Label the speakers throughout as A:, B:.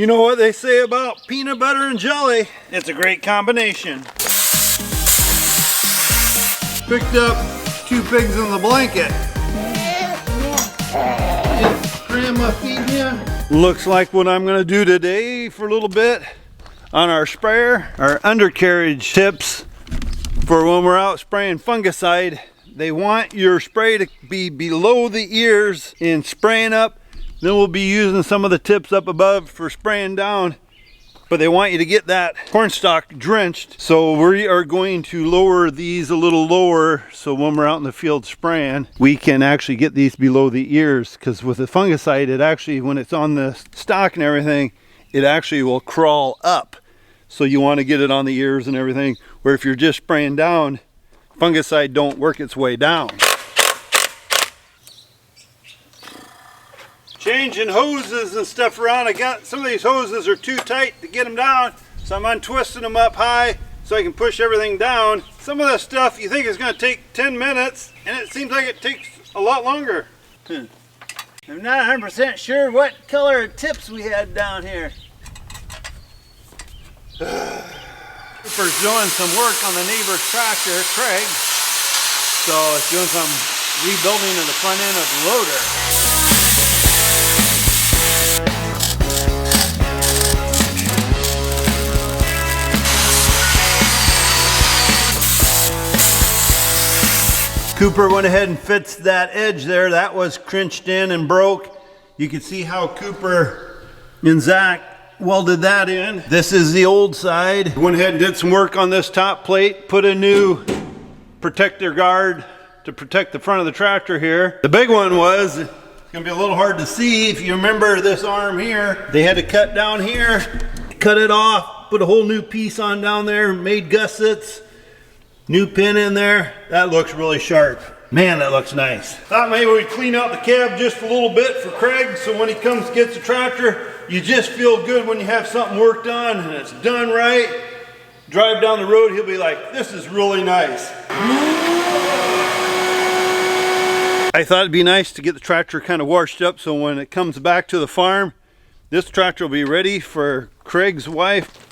A: You know what they say about peanut butter and jelly? It's a great combination. Picked up 2 pigs in the blanket. Grandma feeding you? Looks like what I'm gonna do today for a little bit on our sprayer, our undercarriage tips for when we're out spraying fungicide. They want your spray to be below the ears in spraying up. Then we'll be using some of the tips up above for spraying down, but they want you to get that corn stalk drenched. So we are going to lower these a little lower, so when we're out in the field spraying, we can actually get these below the ears, because with the fungicide, it actually, when it's on the stalk and everything, it actually will crawl up. So you want to get it on the ears and everything, where if you're just spraying down, fungicide don't work its way down. Changing hoses and stuff around. I got some of these hoses are too tight to get them down, so I'm untwisting them up high so I can push everything down. Some of this stuff you think is going to take 10 minutes, and it seems like it takes a lot longer. I'm not 100% sure what color tips we had down here. Cooper's doing some work on the neighbor's tractor, Craig. So it's doing some rebuilding of the front end of the loader. Cooper went ahead and fixed that edge there. That was crinched in and broke. You can see how Cooper and Zach welded that in. This is the old side. Went ahead and did some work on this top plate, put a new protector guard to protect the front of the tractor here. The big one was, it's gonna be a little hard to see if you remember this arm here. They had to cut down here, cut it off, put a whole new piece on down there, made gussets. New pin in there. That looks really sharp. Man, that looks nice. Thought maybe we'd clean out the cab just a little bit for Craig, so when he comes and gets the tractor, you just feel good when you have something worked on and it's done right. Drive down the road, he'll be like, this is really nice. I thought it'd be nice to get the tractor kind of washed up, so when it comes back to the farm, this tractor will be ready for Craig's wife.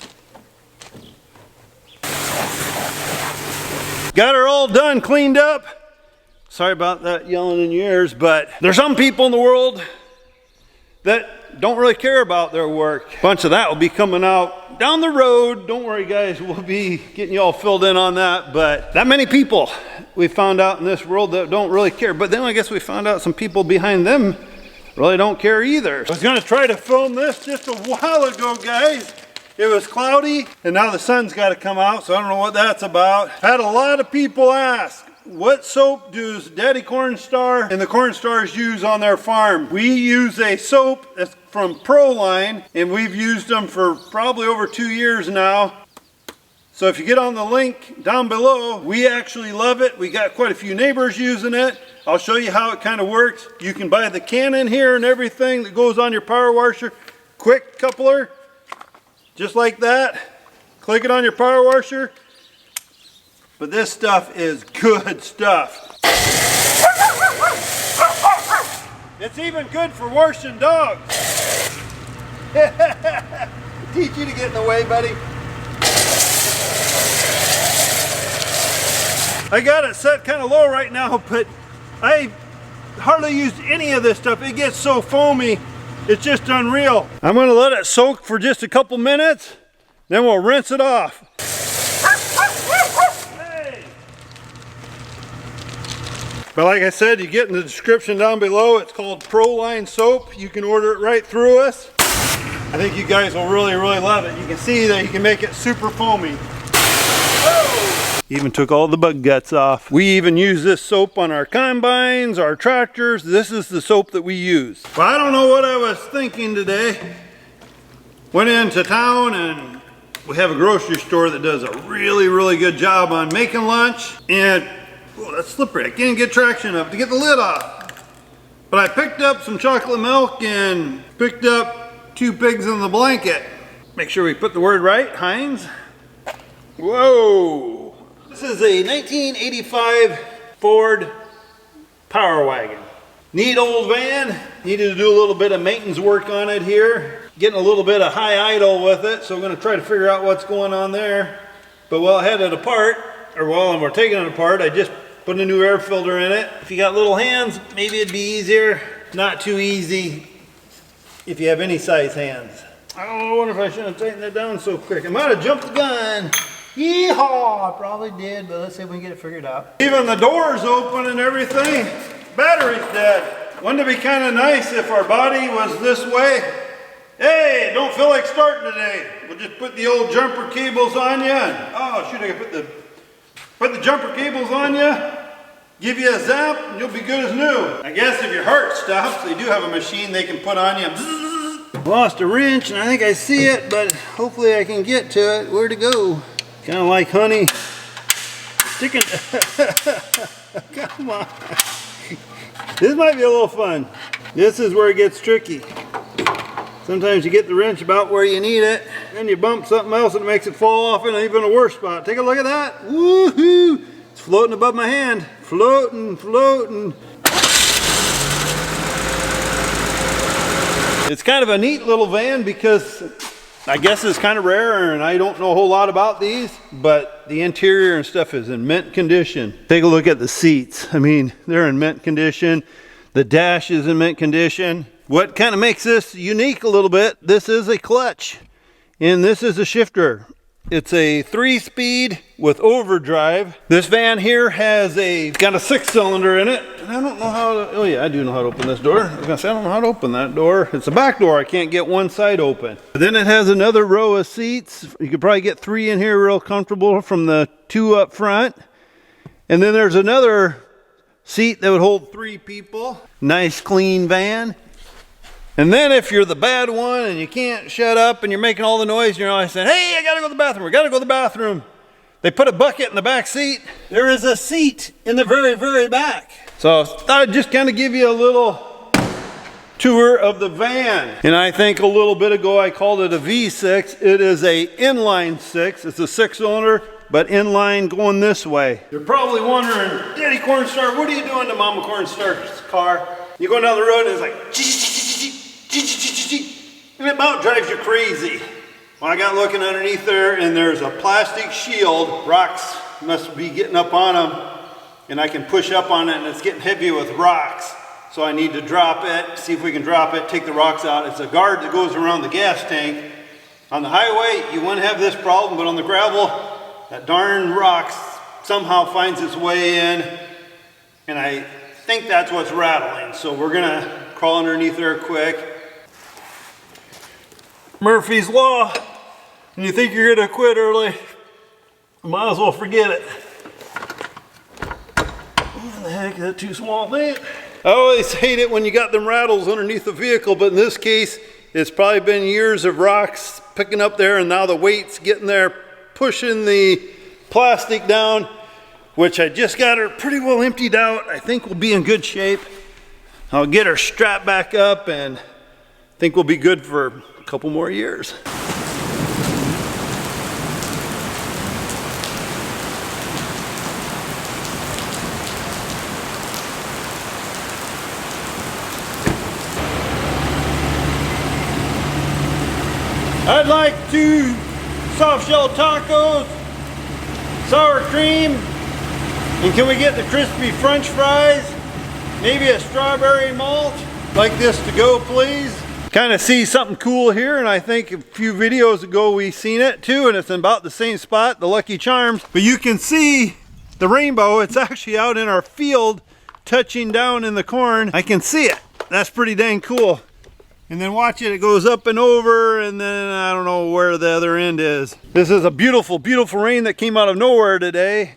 A: Got her all done, cleaned up. Sorry about that yelling in your ears, but there's some people in the world that don't really care about their work. A bunch of that will be coming out down the road. Don't worry guys, we'll be getting you all filled in on that. But that many people we found out in this world that don't really care. But then I guess we found out some people behind them really don't care either. I was gonna try to film this just a while ago, guys. It was cloudy, and now the sun's got to come out, so I don't know what that's about. Had a lot of people ask, what soap does Daddy Cornstar and the Cornstars use on their farm? We use a soap that's from Proline, and we've used them for probably over 2 years now. So if you get on the link down below, we actually love it. We got quite a few neighbors using it. I'll show you how it kind of works. You can buy the can in here and everything that goes on your power washer. Quick coupler. Just like that, click it on your power washer. But this stuff is good stuff. It's even good for washing dogs. Teach you to get in the way, buddy. I got it set kind of low right now, but I hardly used any of this stuff. It gets so foamy. It's just unreal. I'm gonna let it soak for just a couple minutes, then we'll rinse it off. Hey. But like I said, you get in the description down below, it's called Proline soap. You can order it right through us. I think you guys will really, really love it. You can see that you can make it super foamy. Even took all the bug guts off. We even use this soap on our combines, our tractors. This is the soap that we use. Well, I don't know what I was thinking today. Went into town and we have a grocery store that does a really, really good job on making lunch. And, oh, that's slippery. I can't get traction up to get the lid off. But I picked up some chocolate milk and picked up 2 pigs in the blanket. Make sure we put the word right, Heinz. Whoa. This is a 1985 Ford Power Wagon. Neat old van. Needed to do a little bit of maintenance work on it here. getting a little bit of high idle with it, so we're going to try to figure out what's going on there. But while I had it apart, or while we're taking it apart, I just put a new air filter in it. If you got little hands, maybe it'd be easier. Not too easy if you have any size hands. I wonder if I shouldn't have tightened that down so quick. I might have jumped the gun. Yeehaw! I probably did, but let's see if we can get it figured out. Even the door's open and everything. Battery's dead. Wouldn't it be kind of nice if our body was this way? Hey, don't feel like starting today. We'll just put the old jumper cables on you. Oh shoot, I can put the jumper cables on you, give you a zap, and you'll be good as new. I guess if your heart stops, they do have a machine they can put on you. Lost a wrench, and I think I see it, but hopefully I can get to it. Where to go? Kind of like honey. Sticking. Come on. This might be a little fun. This is where it gets tricky. Sometimes you get the wrench about where you need it, and you bump something else and it makes it fall off in even a worse spot. Take a look at that. Woohoo! It's floating above my hand. Floating, floating. It's kind of a neat little van because I guess it's kind of rare and I don't know a whole lot about these, but the interior and stuff is in mint condition. Take a look at the seats. I mean, they're in mint condition. The dash is in mint condition. What kind of makes this unique a little bit, this is a clutch and this is a shifter. It's a 3-speed with overdrive. This van here has got a 6-cylinder in it. And I don't know how to, oh yeah, I do know how to open this door. I was gonna say, I don't know how to open that door. It's a back door, I can't get one side open. But then it has another row of seats. You could probably get 3 in here real comfortable from the 2 up front. And then there's another seat that would hold 3 people. Nice clean van. And then if you're the bad one and you can't shut up and you're making all the noise and you're always saying, hey, I gotta go to the bathroom, we gotta go to the bathroom. They put a bucket in the back seat. There is a seat in the very, very back. So I thought I'd just kind of give you a little tour of the van. And I think a little bit ago I called it a V6. It is a inline 6. It's a 6-cylinder, but inline going this way. You're probably wondering, Daddy Cornstar, what are you doing to Mama Cornstar's car? You go down the road and it's like, and it about drives you crazy. Well, I got looking underneath there and there's a plastic shield. Rocks must be getting up on them and I can push up on it and it's getting heavy with rocks. So I need to drop it, see if we can drop it, take the rocks out. It's a guard that goes around the gas tank. On the highway, you wouldn't have this problem, but on the gravel, that darn rocks somehow finds its way in and I think that's what's rattling. So we're gonna crawl underneath there quick. Murphy's Law, and you think you're gonna quit early, might as well forget it. What the heck, is that too small, man? I always hate it when you got them rattles underneath the vehicle, but in this case, it's probably been years of rocks picking up there and now the weight's getting there, pushing the plastic down, which I just got her pretty well emptied out. I think we'll be in good shape. I'll get her strapped back up and I think we'll be good for a couple more years. I'd like 2 soft shell tacos, sour cream, and can we get the crispy French fries? Maybe a strawberry malt like this to go, please. Kind of see something cool here, and I think a few videos ago we seen it too, and it's in about the same spot, the Lucky Charms. But you can see the rainbow. It's actually out in our field, touching down in the corn. I can see it. That's pretty dang cool. And then watch it, it goes up and over, and then I don't know where the other end is. This is a beautiful, beautiful rain that came out of nowhere today.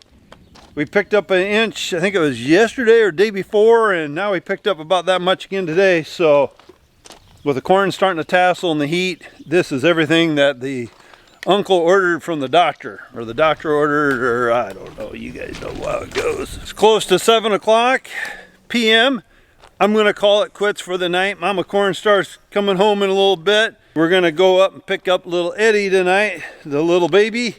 A: We picked up 1 inch, I think it was yesterday or day before, and now we picked up about that much again today. So with the corn starting to tassel in the heat, this is everything that the uncle ordered from the doctor, or the doctor ordered, or I don't know, you guys know how it goes. It's close to 7 o'clock p.m. I'm gonna call it quits for the night. Mama Cornstar's coming home in a little bit. We're gonna go up and pick up little Eddie tonight, the little baby.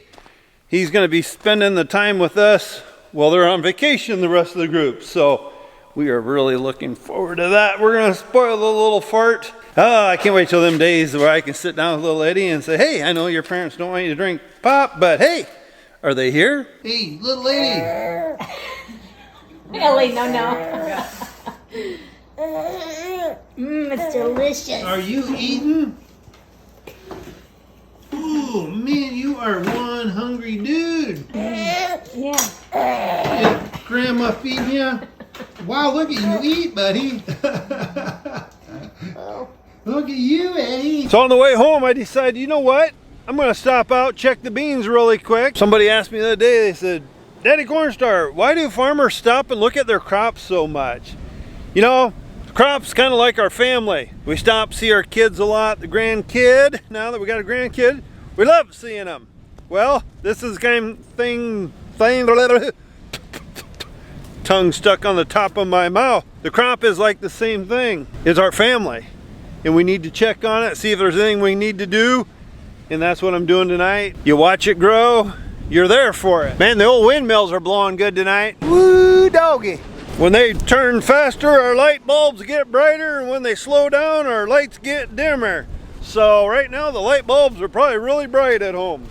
A: He's gonna be spending the time with us while they're on vacation, the rest of the group. So we are really looking forward to that. We're gonna spoil the little fart. Oh, I can't wait till them days where I can sit down with little Eddie and say, hey, I know your parents don't want you to drink pop, but hey, are they here? Hey, little lady.
B: Ellie, no. It's delicious.
A: Are you eating? Oh, man, you are one hungry dude.
B: Yeah.
A: Grandma feeding you? Wow, look at you eat, buddy. Look at you, Eddie. So on the way home, I decided, you know what? I'm going to stop out, check the beans really quick. Somebody asked me the other day, they said, Daddy Cornstar, why do farmers stop and look at their crops so much? You know, crops kind of like our family. We stop, see our kids a lot, the grandkid. Now that we got a grandkid, we love seeing them. Well, this is kind of thing, tongue stuck on the top of my mouth. The crop is like the same thing. It's our family. And we need to check on it, see if there's anything we need to do. And that's what I'm doing tonight. You watch it grow, you're there for it. Man, the old windmills are blowing good tonight. Woo doggy. When they turn faster, our light bulbs get brighter, and when they slow down, our lights get dimmer. So right now the light bulbs are probably really bright at home.